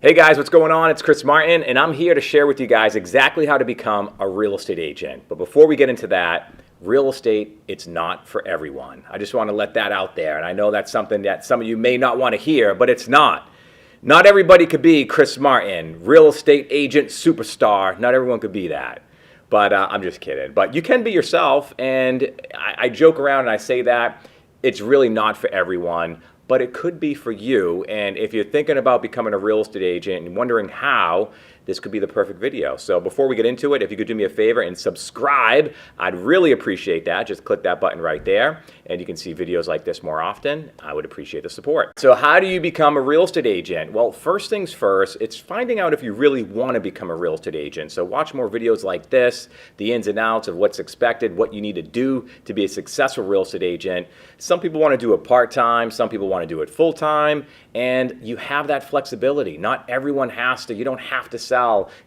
Hey guys, what's going on? It's Chris Martin, and I'm here to share with you guys exactly how to become a real estate agent. But before we get into that, real estate, it's not for everyone. I just want to let that out there. And I know that's something that some of you may not want to hear, but it's not. Not everybody could be Chris Martin, real estate agent superstar. Not everyone could be that. But I'm just kidding. But you can be yourself, and I joke around and I say that it's really not for everyone, but it could be for you. And if you're thinking about becoming a real estate agent and wondering how, this could be the perfect video. So before we get into it, if you could do me a favor and subscribe, I'd really appreciate that. Just click that button right there, and you can see videos like this more often. I would appreciate the support. So how do you become a real estate agent? Well, first things first, it's finding out if you really want to become a real estate agent. So watch more videos like this, the ins and outs of what's expected, what you need to do to be a successful real estate agent. Some people want to do it part-time, some people want to do it full-time, and you have that flexibility. Not everyone has to, you don't have to sell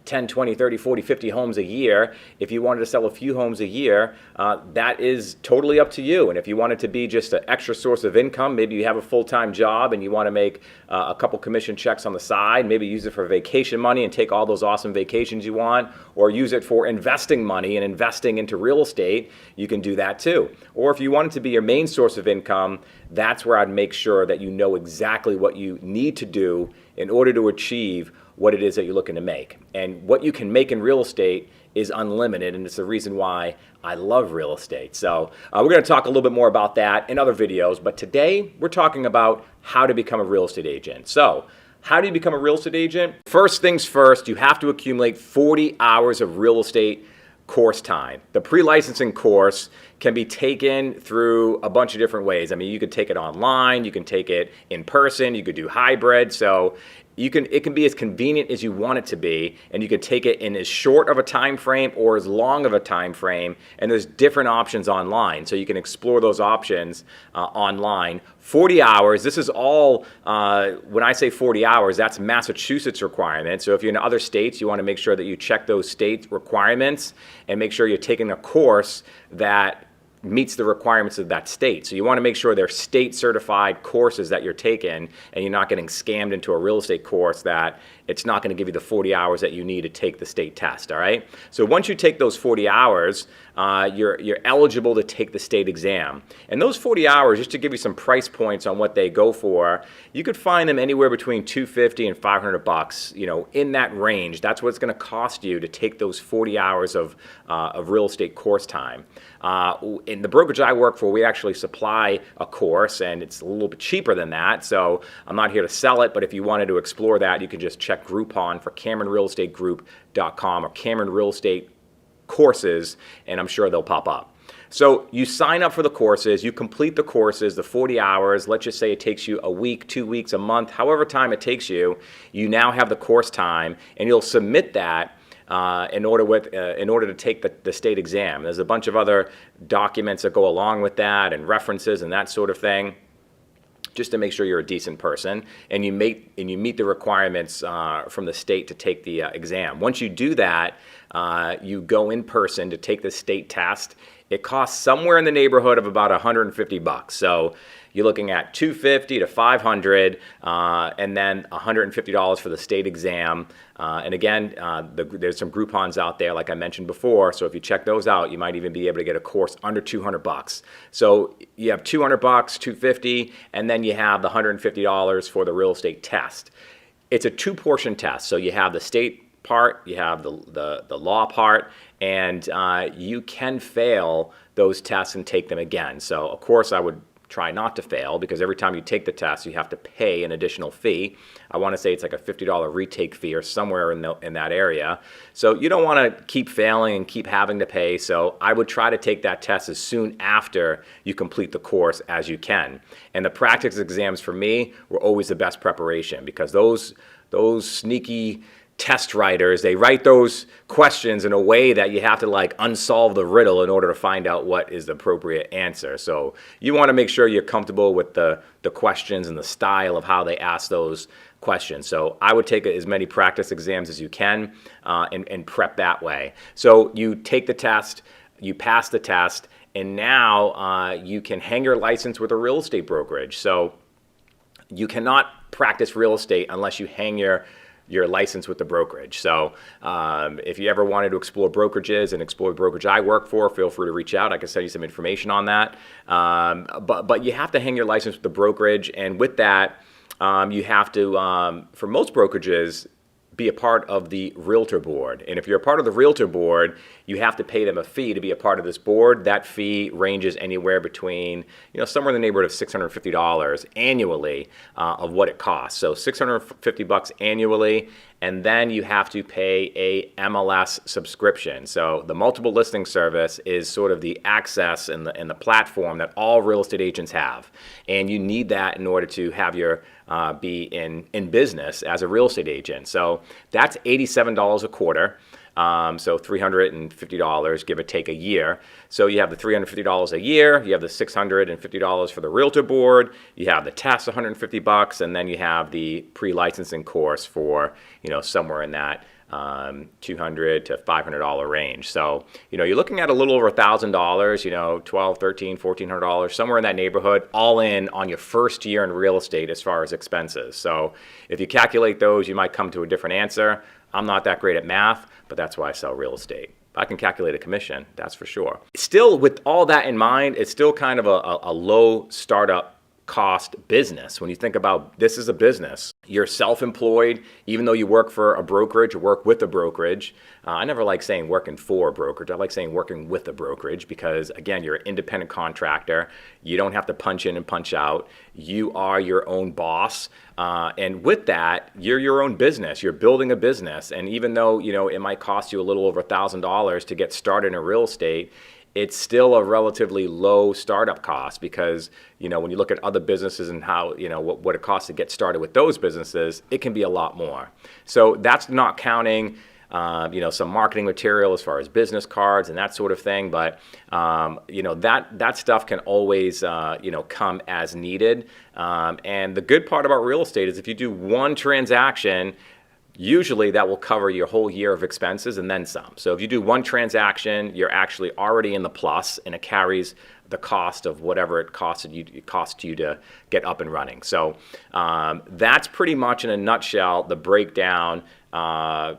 10, 20, 30, 40, 50 homes a year. If you wanted to sell a few homes a year, that is totally up to you. And if you want it to be just an extra source of income, maybe you have a full-time job and you want to make a couple commission checks on the side, maybe use it for vacation money and take all those awesome vacations you want, or use it for investing money and investing into real estate, you can do that too. Or if you want it to be your main source of income, that's where I'd make sure that you know exactly what you need to do in order to achieve what it is that you're looking to make. And what you can make in real estate is unlimited, and it's the reason why I love real estate. So we're going to talk a little bit more about that in other videos, but today we're talking about how to become a real estate agent. So how do you become a real estate agent? First things first, you have to accumulate 40 hours of real estate course time. The pre-licensing course can be taken through a bunch of different ways. I mean, you could take it online, you can take it in person, you could do hybrid. So it can be as convenient as you want it to be, and you can take it in as short of a time frame or as long of a time frame, and there's different options online. So you can explore those options online. 40 hours, this is all, when I say 40 hours, that's Massachusetts requirement. So if you're in other states, you want to make sure that you check those state requirements and make sure you're taking a course that meets the requirements of that state. So you want to make sure they're state certified courses that you're taking, and you're not getting scammed into a real estate course that it's not going to give you the 40 hours that you need to take the state test, all right? So once you take those 40 hours, you're eligible to take the state exam. And those 40 hours, just to give you some price points on what they go for, you could find them anywhere between $250 and $500, you know, in that range. That's what it's going to cost you to take those 40 hours of real estate course time. In the brokerage I work for, we actually supply a course, and it's a little bit cheaper than that. So I'm not here to sell it, but if you wanted to explore that, you can just check Groupon for CameronRealEstateGroup.com or Cameron Real Estate Courses, and I'm sure they'll pop up. So you sign up for the courses, you complete the courses, the 40 hours, let's just say it takes you a week, 2 weeks, a month, however time it takes you, you now have the course time, and you'll submit that in order to take the state exam. There's a bunch of other documents that go along with that, and references and that sort of thing, just to make sure you're a decent person and you meet the requirements from the state to take the exam. Once you do that, you go in person to take the state test. It costs somewhere in the neighborhood of about $150. So you're looking at $250 to $500, and then $150 for the state exam. And again, there's some Groupons out there, like I mentioned before. So if you check those out, you might even be able to get a course under $200. So you have $200, $250, and then you have the $150 for the real estate test. It's a two-portion test. So you have the state part, you have the law part, and you can fail those tests and take them again. So of course I would try not to fail, because every time you take the test you have to pay an additional fee. I want to say it's like a $50 retake fee or somewhere in that area. So you don't want to keep failing and keep having to pay. So I would try to take that test as soon after you complete the course as you can. And the practice exams for me were always the best preparation, because those sneaky test writers, they write those questions in a way that you have to like unsolve the riddle in order to find out what is the appropriate answer. So you want to make sure you're comfortable with the questions and the style of how they ask those questions. So I would take as many practice exams as you can and prep that way. So you take the test, you pass the test, and now you can hang your license with a real estate brokerage. So you cannot practice real estate unless you hang your your license with the brokerage. So if you ever wanted to explore brokerages and explore the brokerage I work for, feel free to reach out. I can send you some information on that. But you have to hang your license with the brokerage, and with that, you have to, for most brokerages, be a part of the realtor board. And if you're a part of the realtor board, you have to pay them a fee to be a part of this board. That fee ranges anywhere between, somewhere in the neighborhood of $650 annually of what it costs. So $650 annually, and then you have to pay a MLS subscription. So the multiple listing service is sort of the access and the platform that all real estate agents have. And you need that in order to have your be in business as a real estate agent. So that's $87 a quarter. So $350, give or take, a year. So you have the $350 a year, you have the $650 for the realtor board, you have the test, $150, and then you have the pre-licensing course for, somewhere in that $200 to $500 range. So, you're looking at a little over $1,000, $1,200, $1,300, $1,400, somewhere in that neighborhood, all in on your first year in real estate as far as expenses. So if you calculate those, you might come to a different answer. I'm not that great at math, but that's why I sell real estate. I can calculate a commission, that's for sure. Still, with all that in mind, it's still kind of a low startup cost business. When you think about this is a business, you're self-employed, even though you work for a brokerage or work with a brokerage. I never like saying working for a brokerage. I like saying working with a brokerage because, again, you're an independent contractor. You don't have to punch in and punch out. You are your own boss. And with that, you're your own business. You're building a business. And even though, it might cost you a little over $1,000 to get started in real estate, it's still a relatively low startup cost because, when you look at other businesses and how, what it costs to get started with those businesses, it can be a lot more. So that's not counting, some marketing material as far as business cards and that sort of thing. But, that stuff can always, come as needed. And the good part about real estate is if you do one transaction, usually that will cover your whole year of expenses and then some. So if you do one transaction, you're actually already in the plus, and it carries the cost of whatever it costs you to get up and running. So that's pretty much in a nutshell the breakdown, kind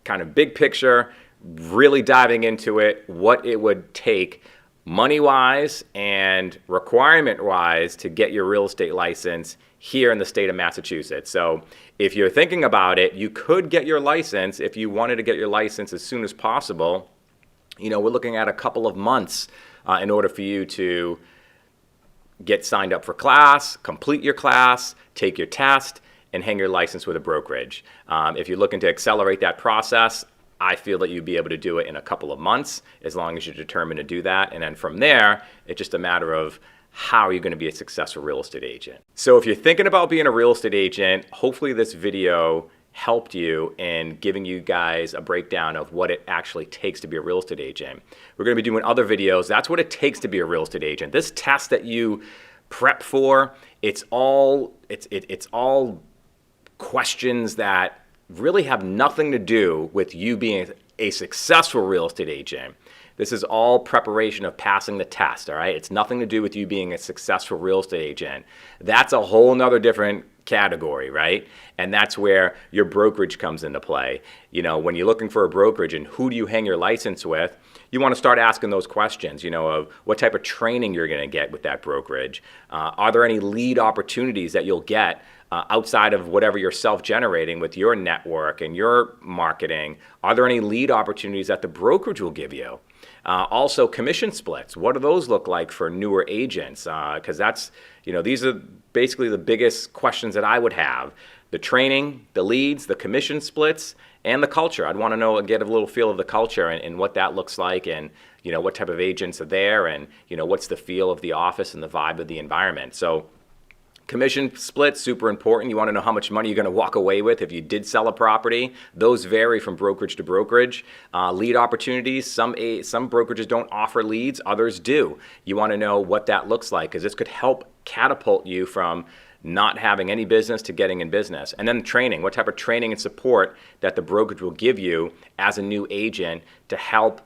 of big picture, really diving into it, what it would take money-wise and requirement-wise to get your real estate license here in the state of Massachusetts. So if you're thinking about it, you could get your license if you wanted to get your license as soon as possible. We're looking at a couple of months in order for you to get signed up for class, complete your class, take your test, and hang your license with a brokerage. If you're looking to accelerate that process, I feel that you'd be able to do it in a couple of months as long as you're determined to do that. And then from there, it's just a matter of how are you going to be a successful real estate agent. So if you're thinking about being a real estate agent, hopefully this video helped you in giving you guys a breakdown of what it actually takes to be a real estate agent. We're going to be doing other videos. That's what it takes to be a real estate agent. This test that you prep for, it's all questions that really have nothing to do with you being a successful real estate agent. This is all preparation of passing the test, all right? It's nothing to do with you being a successful real estate agent. That's a whole nother different category, right? And that's where your brokerage comes into play. When you're looking for a brokerage and who do you hang your license with, you want to start asking those questions, of what type of training you're going to get with that brokerage. Are there any lead opportunities that you'll get outside of whatever you're self-generating with your network and your marketing? Are there any lead opportunities that the brokerage will give you? Also, commission splits. What do those look like for newer agents? Because that's, these are basically the biggest questions that I would have. The training, the leads, the commission splits, and the culture. I'd want to know and get a little feel of the culture and what that looks like, and what type of agents are there, and what's the feel of the office and the vibe of the environment. So commission splits, super important. You want to know how much money you're going to walk away with if you did sell a property. Those vary from brokerage to brokerage. Lead opportunities, some brokerages don't offer leads, others do. You want to know what that looks like because this could help catapult you from not having any business to getting in business. And then training, what type of training and support that the brokerage will give you as a new agent to help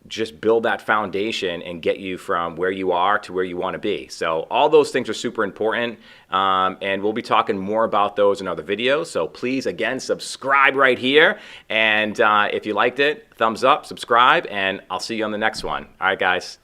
just build that foundation and get you from where you are to where you want to be. So all those things are super important, and we'll be talking more about those in other videos. So please, again, subscribe right here, and if you liked it, thumbs up, subscribe, and I'll see you on the next one. All right, guys.